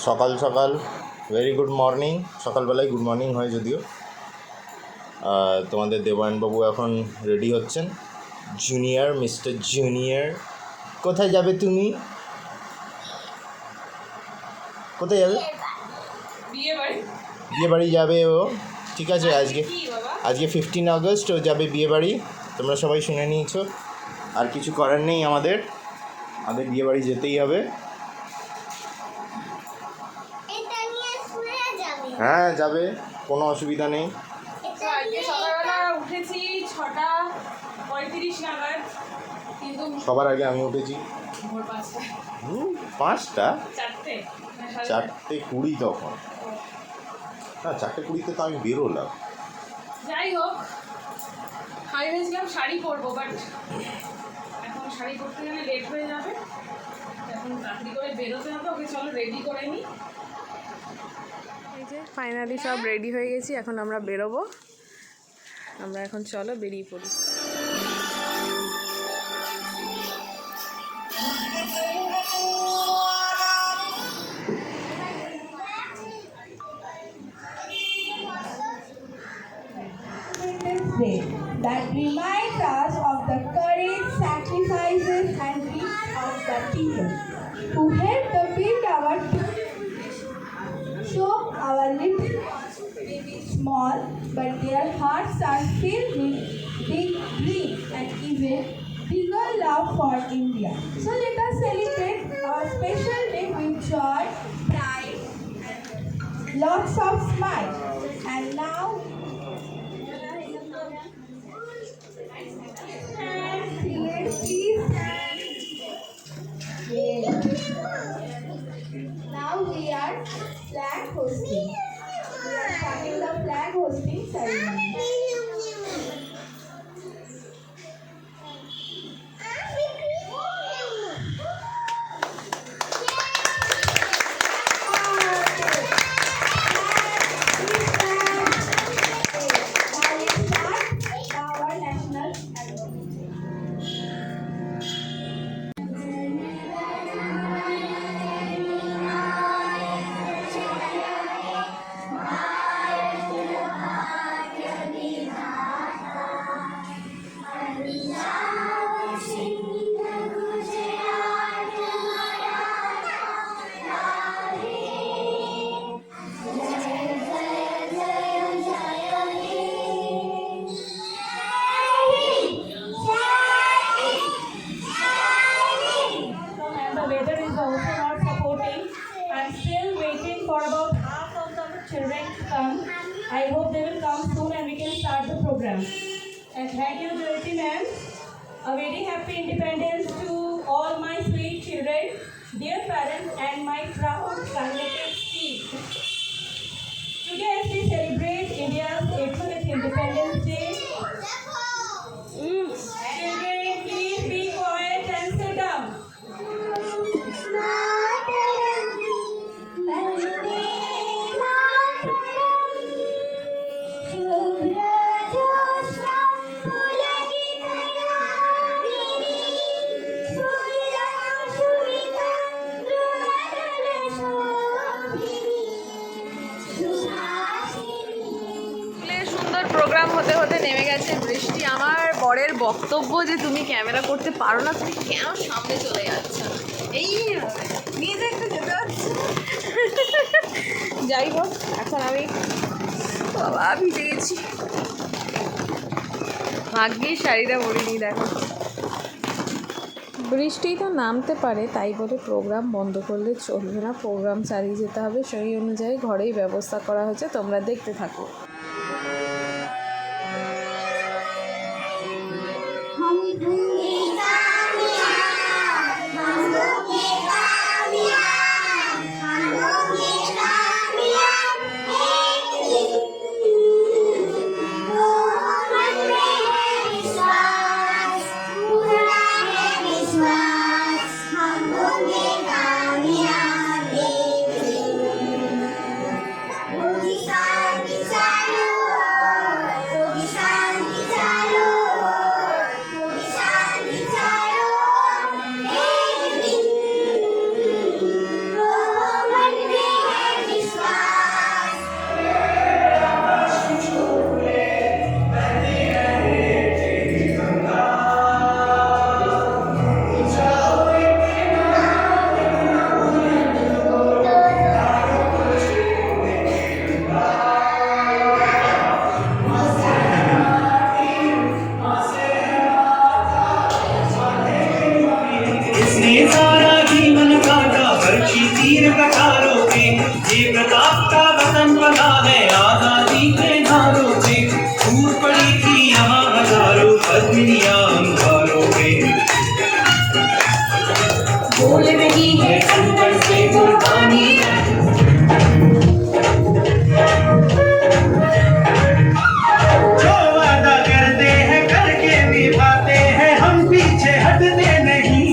সকাল সকাল very good morning. সকালবেলায় গুড মর্নিং হয় যদিও। তোমাদের দেবায়নবাবু এখন রেডি হচ্ছেন। জুনিয়র, মিস্টার জুনিয়র, কোথায় যাবে তুমি? কোথায় যাবে? বিয়ে বাড়ি যাবে ও। ঠিক আছে, আজকে 15 আগস্ট ও যাবে বিয়ে বাড়ি। তোমরা সবাই শুনে নিয়েছো। আর কিছু করার নেই, আমাদের বিয়ে বাড়ি যেতেই হবে। হ্যাঁ যাবে, কোনো অসুবিধা নেই। সকালবেলা উঠেছি 6:35 নাগাদ, কিন্তু সবার আগে আমি উঠেছি ভোর 5টা। 5টা? 4:20 তখন। হ্যাঁ 4:20 তো আমি বেরোলাম। যাই হোক, আমি ভেবেছিলাম শাড়ি পরবো, বাট এখন শাড়ি পরতে গেলে লেট হয়ে যাবে। এখন তাড়াতাড়ি করে বেরোতে হবে। ওকে চলো রেডি করে নিই। এই যে ফাইনালি সব রেডি হয়ে গেছি, এখন আমরা বেরোবো। আমরা এখন চলো বেরিয়ে পড়ি। That reminds us of the courage, sacrifices, and dreams of the people who helped to build our so our little may be small, but their hearts are filled with big dreams and even bigger love for India. So let us celebrate our special day with joy, pride, and lots of smile. And now, please. Yes. Now we are flag hosting. We are starting the flag hosting ceremony. Our national anthem. And the weather is also not supporting. I'm still waiting for about half of the children to come. I hope they will come soon and we can start the program. And thank you, Jyoti ma'am. A very happy independence to all my sweet children, dear parents, and my proud congratulated chief. Today, as we celebrate India's 80th Independence Day, children, please be quiet and sit down. সুন্দর programme হতে হতে নেমে গেছে বৃষ্টি। আমার বরের বক্তব্য যে তুমি ক্যামেরা করতে পারো না, তুমি কেন সামনে চলে যাচ্ছ, এই নিজে একটু যেতে হচ্ছে। যাই হোক, এখন আমি বাবা ভিজে গেছি। ভাগ্যে শাড়িটা পরিনি, দেখো বৃষ্টি তো নামতে পারে, তাই বলে প্রোগ্রাম বন্ধ করলে চলবে না, প্রোগ্রাম চালিয়ে যেতে হবে। সেই অনুযায়ী ঘরেই ব্যবস্থা করা হয়েছে, তোমরা দেখতে থাকো। Beside प्रकारों पे ये प्रताप का वतन बना है आजादी के नारों पे छूट पड़ी थी यहाँ हजारों पत्नियां अंगारों पे बोल रही है अंदर से कुर्बानी जो वादा करते हैं करके निभाते हैं हम पीछे हटते नहीं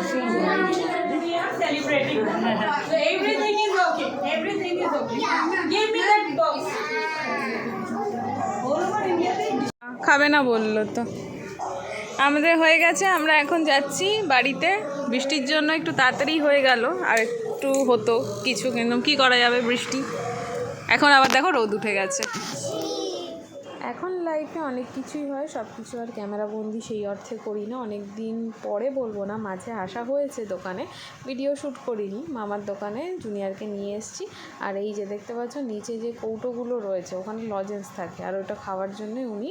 We are celebrating. So everything is okay. Everything is okay. Give me that box. All over India. খাবে না বললো তো। আমাদের হয়ে গেছে, আমরা এখন যাচ্ছি বাড়িতে। বৃষ্টির জন্য একটু তাড়াতাড়ি হয়ে গেল, আর একটু হতো কিছু, কিন্তু কী করা যাবে, বৃষ্টি। এখন আবার দেখো রোদ উঠে গেছে। এখন লাইফে অনেক কিছুই হয়, সব কিছু আর ক্যামেরা বন্দি সেই অর্থে করি না। অনেক দিন পরে বলবো না, মাঝে আসা হয়েছে দোকানে, ভিডিও শ্যুট করিনি। মামার দোকানে জুনিয়রকে নিয়ে এসেছি। আর এই যে দেখতে পাচ্ছ নিচে যে কৌটোগুলো রয়েছে ওখানে লজেন্স থাকে, আর ওটা খাওয়ার জন্য উনি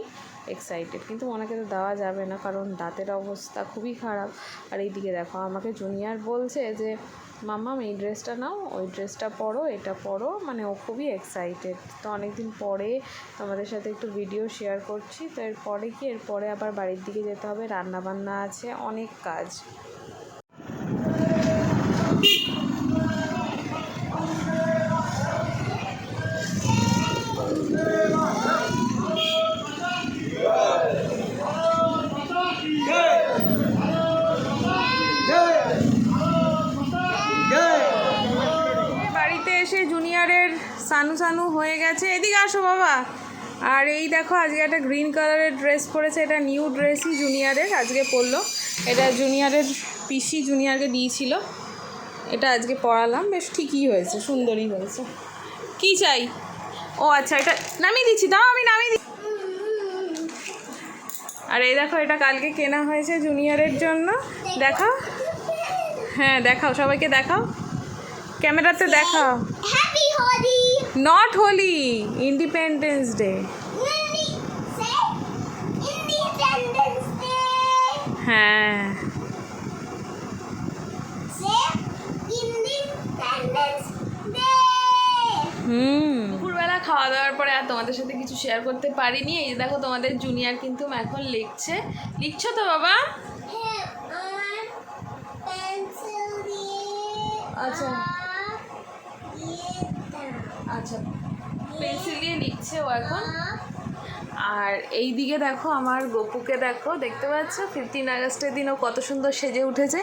এক্সাইটেড, কিন্তু ওনাকে তো দেওয়া যাবে না কারণ দাঁতের অবস্থা খুবই খারাপ। আর এইদিকে দেখো আমাকে জুনিয়র বলছে যে মাম্মাম এই ড্রেসটা নাও, ওই ড্রেসটা পরো, এটা পরো, মানে ও খুবই এক্সাইটেড। তো অনেক দিন পরে তোমাদের সাথে একটু ভিডিও শেয়ার করছি। তো এরপরে কি, এরপরে আবার বাড়ির দিকে যেতে হবে, রান্নাবান্না আছে, অনেক কাজ। বাড়িতে এসে জুনিয়রের সানু সানু হয়ে গেছে। এদিকে আসো বাবা। আর এই দেখো আজকে একটা গ্রিন কালারের ড্রেস পরেছে, এটা নিউ ড্রেসই জুনিয়রের, আজকে পরলো। এটা জুনিয়রের পিসি জুনিয়রকে দিয়েছিল, এটা আজকে পরালাম, বেশ ঠিকই হয়েছে, সুন্দরই হয়েছে। কি চাই? ও আচ্ছা, এটা নামিয়ে দিচ্ছি, দাও আমি নামিয়ে দিচ্ছি। আর এই দেখো এটা কালকে কেনা হয়েছে জুনিয়রের জন্য, দেখাও। হ্যাঁ দেখাও, সবাইকে দেখাও, ক্যামেরাতে দেখাও। Happy Holi! Not Holi, independence day. Independence Day! হ্যাঁ Say Independence Day! দুপুরবেলা খাওয়া দাওয়ার পরে আর তোমাদের সাথে কিছু শেয়ার করতে পারিনি। এই যে দেখো তোমাদের জুনিয়র কিন্তু এখন লিখছে। লিখছো তো বাবা? হ্যাঁ, আর পেন্সিল দিয়ে আচ্ছা এটা আচ্ছা, পেন্সিল দিয়ে লিখছে ও এখন। আর এই দিকে দেখো আমার গপুকে দেখো, দেখতে পাচ্ছ 15 আগস্টের দিন ও কত সুন্দর সেজে উঠেছে।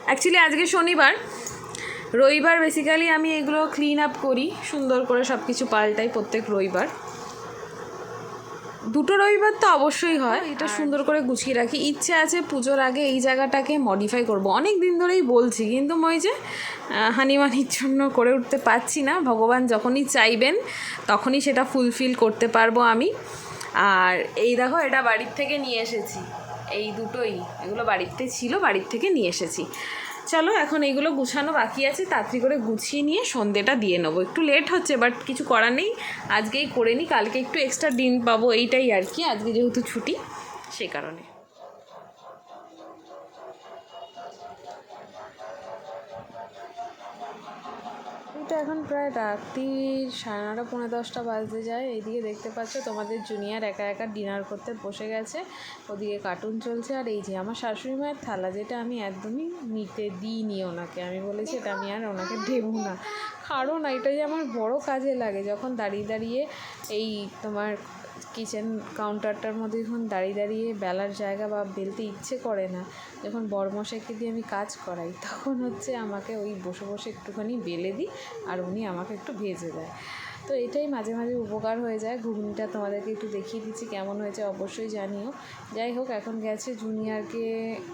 অ্যাকচুয়ালি আজকে শনিবার, রবিবার বেসিক্যালি আমি এগুলো ক্লিন আপ করি, সুন্দর করে সব কিছু পাল্টাই প্রত্যেক রবিবার। দুটো রবিবার তো অবশ্যই হয়, এটা সুন্দর করে গুছিয়ে রাখি। ইচ্ছে আছে পুজোর আগে এই জায়গাটাকে মডিফাই করব, অনেক দিন ধরেই বলছি, কিন্তু ওই যে হানিমানির জন্য করে উঠতে পারছি না। ভগবান যখনই চাইবেন তখনই সেটা ফুলফিল করতে পারবো আমি। আর এই দেখো এটা বাড়ির থেকে নিয়ে এসেছি, এই দুটোই, এগুলো বাড়িতে ছিল, বাড়ির থেকে নিয়ে এসেছি। চলো এখন এইগুলো গুছানো বাকি আছে, তাড়াতাড়ি করে গুছিয়ে নিয়ে সন্ধ্যেটা দিয়ে নেবো। একটু লেট হচ্ছে, বাট কিছু করার নেই, আজকেই করে নিই, কালকে একটু এক্সট্রা দিন পাবো, এইটাই আর কি। আজকে যেহেতু ছুটি সেই কারণে। এটা এখন প্রায় রাত্রির 9:30 পৌনে 10টা বাজতে যায়। এইদিকে দেখতে পাচ্ছ তোমাদের জুনিয়র একা একা ডিনার করতে বসে গেছে, ওদিকে কার্টুন চলছে। আর এই যে আমার শাশুড়ি মায়ের থালা, যেটা আমি একদমই নিতে দিইনি ওনাকে, আমি বলেছি এটা আমি আর ওনাকে দেবো না, কারণ এটা যে আমার বড় কাজে লাগে, যখন দাঁড়িয়ে দাঁড়িয়ে এই তোমার কিচেন কাউন্টারটার মধ্যে যখন দাঁড়িয়ে দাঁড়িয়ে বেলার জায়গা বা বেলতে ইচ্ছে করে না, যখন বড়মশাইকে দিয়ে আমি কাজ করাই, তখন হচ্ছে আমাকে ওই বসে বসে একটুখানি বেলে দিই আর উনি আমাকে একটু ভেজে দেয়। তো এটাই মাঝে মাঝে উপকার হয়ে যায়। ঘুগনিটা তোমাদেরকে একটু দেখিয়ে দিচ্ছি কেমন হয়েছে, অবশ্যই জানিও। যাই হোক, এখন গেছে জুনিয়রকে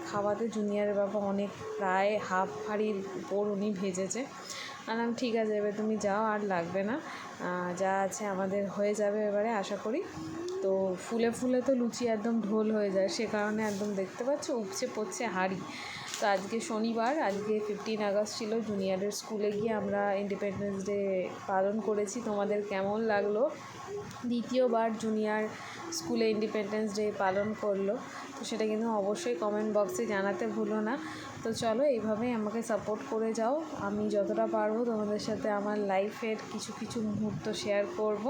খাওয়াতে। জুনিয়রের বাবা অনেক প্রায় হাফ হাঁড়ির উপর উনি ভেজেছে। আলাম ঠিক আছে, এবার তুমি যাও, আর লাগবে না, যা আছে আমাদের হয়ে যাবে এবারে আশা করি। তো ফুলে ফুলে তো লুচি একদম ঢোল হয়ে যায়, সে কারণে একদম দেখতে পাচ্ছ উপচে পড়ছে হাঁড়ি। তো আজকে শনিবার, আজকে 15 আগস্ট ছিল। জুনিয়রের স্কুলে গিয়ে আমরা ইন্ডিপেন্ডেন্স ডে পালন করেছি। তোমাদের কেমন লাগলো? দ্বিতীয়বার জুনিয়র স্কুলে ইন্ডিপেন্ডেন্স ডে পালন করলো, তো সেটা কিন্তু অবশ্যই কমেন্ট বক্সে জানাতে ভুলো না। তো চলো, এইভাবেই আমাকে সাপোর্ট করে যাও। আমি যতটা পারবো তোমাদের সাথে আমার লাইফের কিছু কিছু মুহূর্ত শেয়ার করব।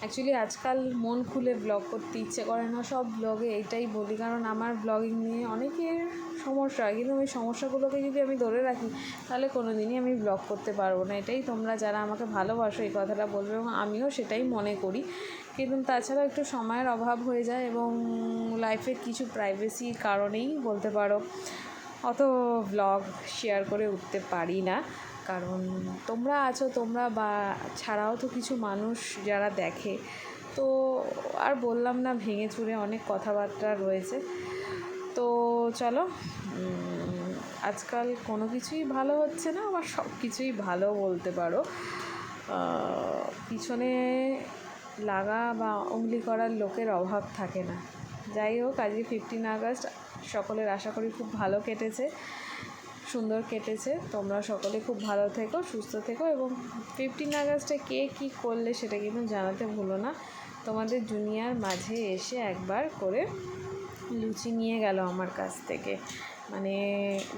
অ্যাকচুয়ালি আজকাল মন খুলে ব্লগ করতে ইচ্ছে করে না, সব ব্লগে এইটাই বলি, কারণ আমার ব্লগিং নিয়ে অনেকের সমস্যা হয়, কিন্তু ওই সমস্যাগুলোকে যদি আমি ধরে রাখি তাহলে কোনো দিনই আমি ব্লগ করতে পারবো না। এটাই তোমরা যারা আমাকে ভালোবাসো এই কথাটা বলবে, এবং আমিও সেটাই মনে করি। কিন্তু তাছাড়াও একটু সময়ের অভাব হয়ে যায় এবং লাইফের কিছু প্রাইভেসির কারণেই বলতে পারো অত ব্লগ শেয়ার করে উঠতে পারি না। কারণ তোমরা আছো, তোমরা বা ছাড়াও তো কিছু মানুষ যারা দেখে, তো আর বললাম না, ভেঙে চুরে অনেক কথাবার্তা রয়েছে। তো চলো, আজকাল কোনো কিছুই ভালো হচ্ছে না, আবার সব কিছুই ভালো বলতে পারো। পিছনে লাগা বা উংলি করার লোকের অভাব থাকে না। যাই হোক, আজকে 15 আগস্ট সকলের আশা করি খুব ভালো কেটেছে, সুন্দর কেটেছে। তোমরা সকলে খুব ভালো থেকো, সুস্থ থেকো, এবং 15 আগস্টে কে কী করলে সেটা কিন্তু জানাতে ভুলো না। তোমাদের জুনিয়র মাঝে এসে একবার করে লুচি নিয়ে গেল আমার কাছ থেকে। মানে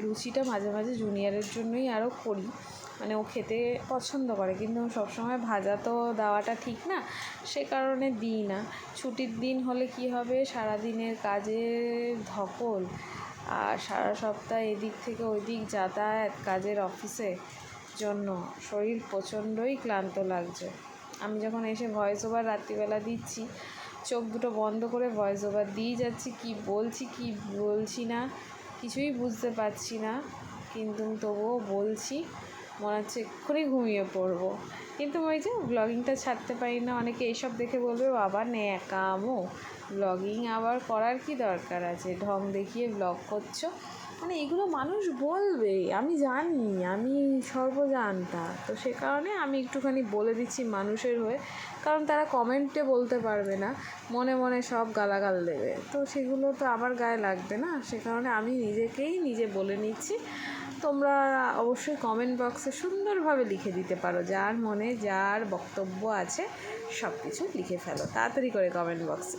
লুচিটা মাঝে মাঝে জুনিয়রের জন্যই আরও করি, মানে ও খেতে পছন্দ করে, কিন্তু সবসময় ভাজা তো দেওয়াটা ঠিক না, সে কারণে দিই না। ছুটির দিন হলে কি হবে, সারাদিনের কাজের ধকল আর সারা সপ্তাহ এদিক থেকে ওই দিক যাতায়াত, কাজের অফিসে জন্য শরীর প্রচণ্ডই ক্লান্ত লাগছে। আমি যখন এসে ভয়েস ওভার রাত্রিবেলা দিচ্ছি, চোখ দুটো বন্ধ করে ভয়েস ওভার দিয়ে যাচ্ছি, কি বলছি কি বলছি না কিছুই বুঝতে পারছি না, কিন্তু তবুও বলছি। মনে হচ্ছে এক্ষুনি ঘুমিয়ে পড়বো, কিন্তু ওই যে ব্লগিংটা ছাড়তে পারি না। অনেকে এইসব দেখে বলবে, বাবা ন্যাকামো, ব্লগিং আবার করার কি দরকার আছে, ঢং দেখিয়ে ব্লগ করছো, মানে এগুলো মানুষ বলবে, আমি জানি, আমি সর্বজান্তা। তো সে কারণে আমি একটুখানি বলে দিচ্ছি মানুষের হয়ে, কারণ তারা কমেন্টে বলতে পারবে না, মনে মনে সব গালাগাল দেবে, তো সেগুলো তো আমার গায়ে লাগবে না। সে কারণে আমি নিজেকেই নিজে বলে নিচ্ছি। তোমরা অবশ্যই কমেন্ট বক্সে সুন্দরভাবে লিখে দিতে পারো, যার মনে যার বক্তব্য আছে সব কিছু লিখে ফেলো তাড়াতাড়ি করে কমেন্ট বক্সে।